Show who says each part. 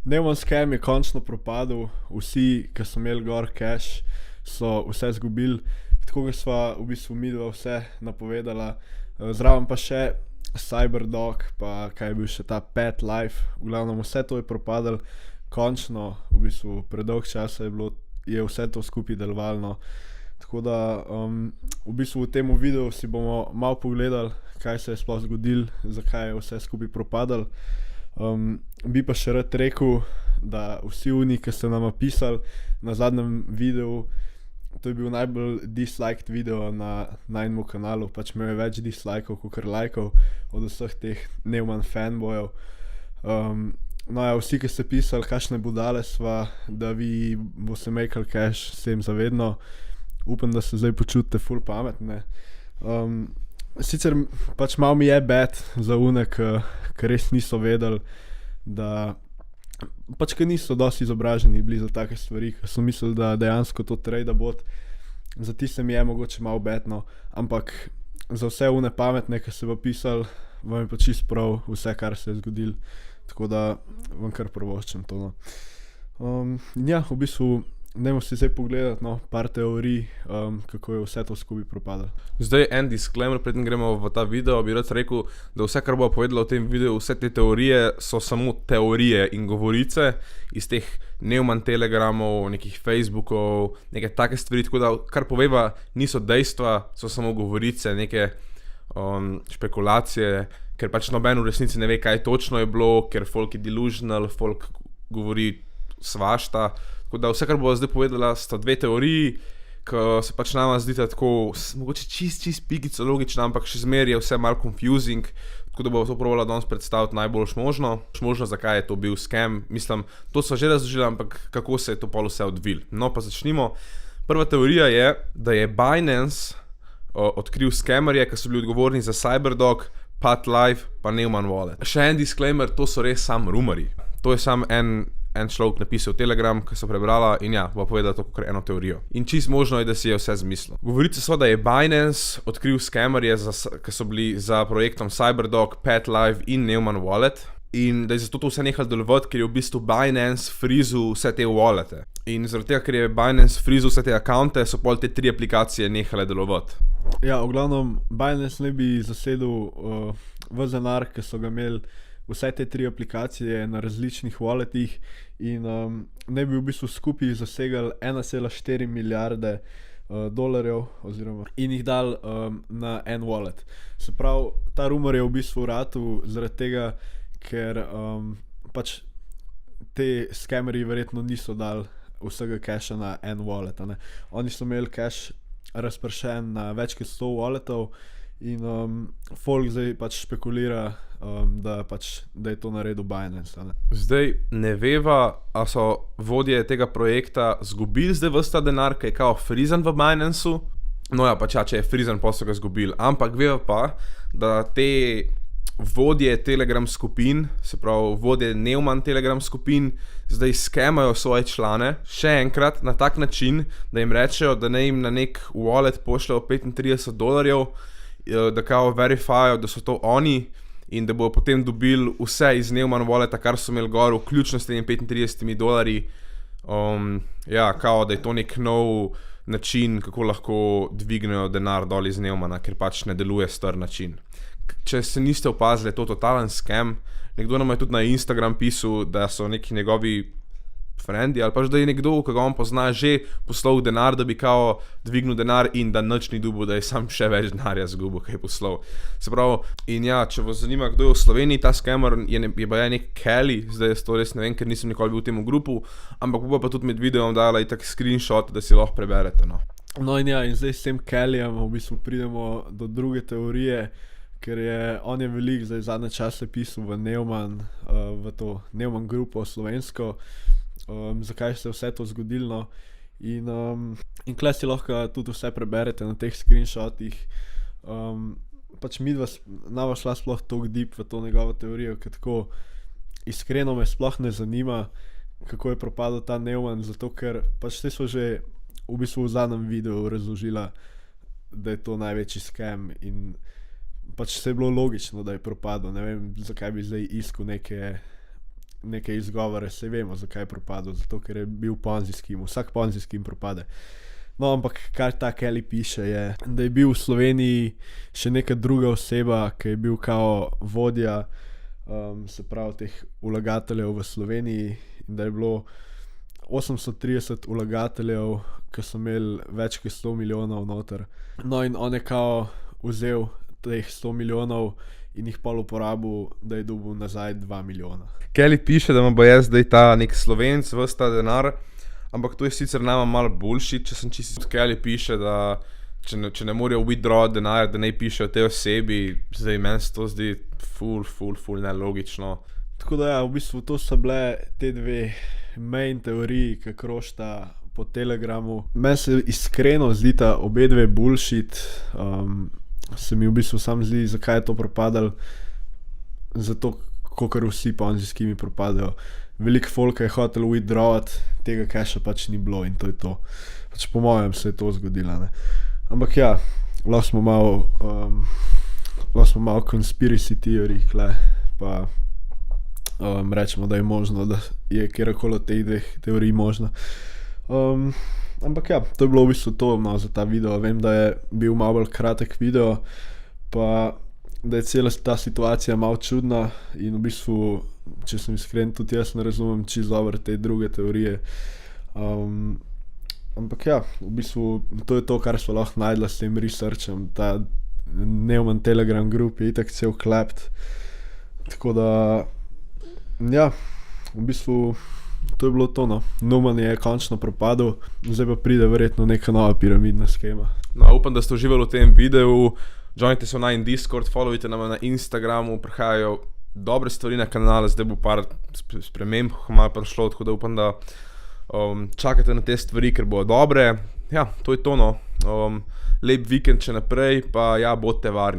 Speaker 1: Neumann scam je končno propadel, vsi, ki so imeli gor cash, so vse izgubili, tako da sva v bistvu midva vse napovedala. Zraven pa še Cyberdog, pa kaj je bil še ta Pet Life, v glavnem vse to je propadlo, končno, v bistvu predolg časa je vse to skupaj delovalo. Tako da v bistvu v tem videu si bomo malo pogledali, kaj se je sploh zgodilo, zakaj je vse skupaj propadlo. Bi pa še rad rekel, da vsi oni, ki ste nam pisali na zadnjem videu, to je bil najbolj disliked video na najmemu kanalu, pač imel je več dislikeov kot lajkov od vseh teh Neumann fanbojev. No ja, vsi, ki ste pisali, kakšne budale sva, da vi boste makali cash s tem zavedno, upam, da se zdaj počutite ful pametne. Sicer pač malo mi je bad za une, ki res niso vedeli, da pač ki niso dosti izobraženi bili za take stvari, ki so mislili, da dejansko to trade bot, za tiste mi je mogoče malo badno, ampak za vse une pametne, ki ste pa pisali, vam je pa čist prav vse, kar se je zgodilo, tako da vam kar prvoščam to, no. Ja, v bistvu dajmo si zdaj pogledati, no, par teorij, kako je vse to skupaj propadlo.
Speaker 2: Zdaj en disclaimer, preden gremo v ta video, bi rad rekel, da vse, kar bo povedala v tem videu, vse te teorije so samo teorije in govorice iz teh Neumann telegramov, nekih Facebookov, neke take stvari, tako da kar poveva niso dejstva, so samo govorice, neke špekulacije, ker pač noben v resnici ne ve, kaj točno je bilo, ker folk je delusional, folk govori svašta. Tako da vse, kar bo zdaj povedala, sta dve teoriji, ki se pač nama zdita tako, mogoče čist pikico logična, ampak še zmeraj je vse malo confusing, tako da bo to probala danes predstaviti najboljš možno. Možno, zakaj je to bil scam, mislim, to sva že razložila, ampak kako se je to pol vse odvil. No, pa začnimo. Prva teorija je, da je Binance odkril scamerje, ki so bili odgovorni za Cyberdog, Pet Life, pa Neumann Wallet. Še en disclaimer, to so res sam rumori. To je sam en človek napisal v Telegram, ki so prebrala in ja, bo povedala to kot eno teorijo. In čist možno je, da si je vse zmislil. Govorice so, da je Binance odkril scamerje, ki so bili za projektom Cyberdog, Pet Life in Neumann Wallet in da je zato to vse nehal delovati, ker je v bistvu Binance frizul vse te wallete. In zaradi tega, ker je Binance frizul vse te akaunte, so pol te 3 aplikacije nehale delovati.
Speaker 1: Ja, v glavnem, Binance ne bi zasedel v denar, ki so ga imeli vse te 3 aplikacije na različnih walletih in ne bi v bistvu skupaj zasegali 1,4 milijarde dolarjev oziroma in jih dal na en wallet. Se pravi, ta rumor je v bistvu ratal zaradi tega, ker pač te scamerji verjetno niso dali vsega casha na en wallet, ne. Oni so imeli cash razpršen na več kot 100 walletov in folk zdaj pač špekulira, da je to naredil Binance, ne.
Speaker 2: Zdaj ne veva, a so vodje tega projekta zgubili zdaj ves ta denar, ki je kao frizan v Binance-u. No ja, pač ja, če je frizan, pa so ga zgubili. Ampak veva pa, da te vodje Telegram skupin, se pravi vodje Neumann Telegram skupin, zdaj skemajo svoje člane, še enkrat na tak način, da jim rečejo, da ne jim na nek wallet pošljajo $35, da kao verifikajo, da so to oni in da bodo potem dobili vse iz Neumann Walleta, kar so imeli gor, vključno s temi $35. Ja, kao da je to nek nov način, kako lahko dvignejo denar dol iz Neumanna, ker pač ne deluje star način. Če se niste opazili, je to totalen scam. Nekdo nam je tudi na Instagram pisal, da so neki njegovi frendi ali pač da je nekdo, ki ga on pozna, že poslal denar, da bi kao dvignil denar in da nič ni dobil, da je sam še več denarja zgubil, kaj je poslal. Se pravi, in ja, če vas zanima, kdo je v Sloveniji ta scammer, je pa nek Kelly, zdaj jaz to res ne vem, ker nisem nikoli bil v tem grupu, ampak bo pa tudi med videom dala itak screenshot, da si lahko preberete, no.
Speaker 1: No in ja, in zdaj s tem Kellyjem v bistvu pridemo do druge teorije, ker on je veliko zdaj zadnje čase pisal v Neumann, v to Neumann grupo slovensko, zakaj se je vse to zgodilo, no. In kle si lahko tudi vse preberete na teh screenshotih. Pač midva nava šla sploh toliko deep v to njegovo teorijo, ker tako iskreno me sploh ne zanima, kako je propadel ta Neumann, zato ker pač te so že v bistvu v zadnjem videu razložila, da je to največji scam in pač se je bilo logično, da je propadel. Ne vem, zakaj bi zdaj iskal neke neke izgovore, saj vemo, zakaj je propadel, zato ker je bil ponzi skim, vsak ponzi skim propade. No, ampak kar ta Kelly piše je, da je bil v Sloveniji še neka druga oseba, ki je bil kao vodja, se pravi teh vlagateljev v Sloveniji, in da je bilo 830 vlagateljev, ki so imeli več kot 100 milijonov noter. No, in on je kao vzel teh 100 milijonov in jih pol uporabil, da je dobil nazaj 2 milijona.
Speaker 2: Kelly piše, da bo jaz zdaj ta nek Slovenc ves ta denar, ampak to je sicer nama malo bullshit, če sem čisto. Kelly piše, da če ne morejo withdraw denar, da ne pišejo tej osebi, zdaj meni se to zdi ful nelogično.
Speaker 1: Tako da ja, v bistvu to so bile te dve main teoriji, ki krožita po Telegramu. Meni se iskreno zdita obe dve bullshit, se mi v bistvu sam zdi, zakaj je to propadalo, zato kakor vsi ponzi skimi propadajo. Veliko folka je hotel withdrawati, tega casha pač ni bilo in to je to. Pač po mojem se je to zgodilo, ne. Ampak ja, lahko smo malo conspiracy theory, pa rečemo, da je možno, da je kjerkoli od teh dveh teorij možno. Ampak ja, to je bilo v bistvu to, no, za ta video. Vem, da je bil malo bolj kratek video, pa da je cela ta situacija malo čudna in v bistvu, če sem iskren, tudi jaz ne razumem čisto dobro te druge teorije. Ampak ja, v bistvu to je to, kar smo lahko najdla s tem researchem. Ta Neumann Telegram group je itak cel klept. Tako da, ja, v bistvu to je bilo to, no. Neumann je končno propadel, zdaj pa pride verjetno neka nova piramidna skema.
Speaker 2: No, upam, da ste uživali v tem videu. Joinite se v najin Discord, followite nam na Instagramu, prihajajo dobre stvari na kanale, zdaj bo par sprememb malo prišlo, tako da upam, da čakate na te stvari, ker bodo dobre. Ja, to je to, no. Lep vikend še naprej, pa ja, bodite varni.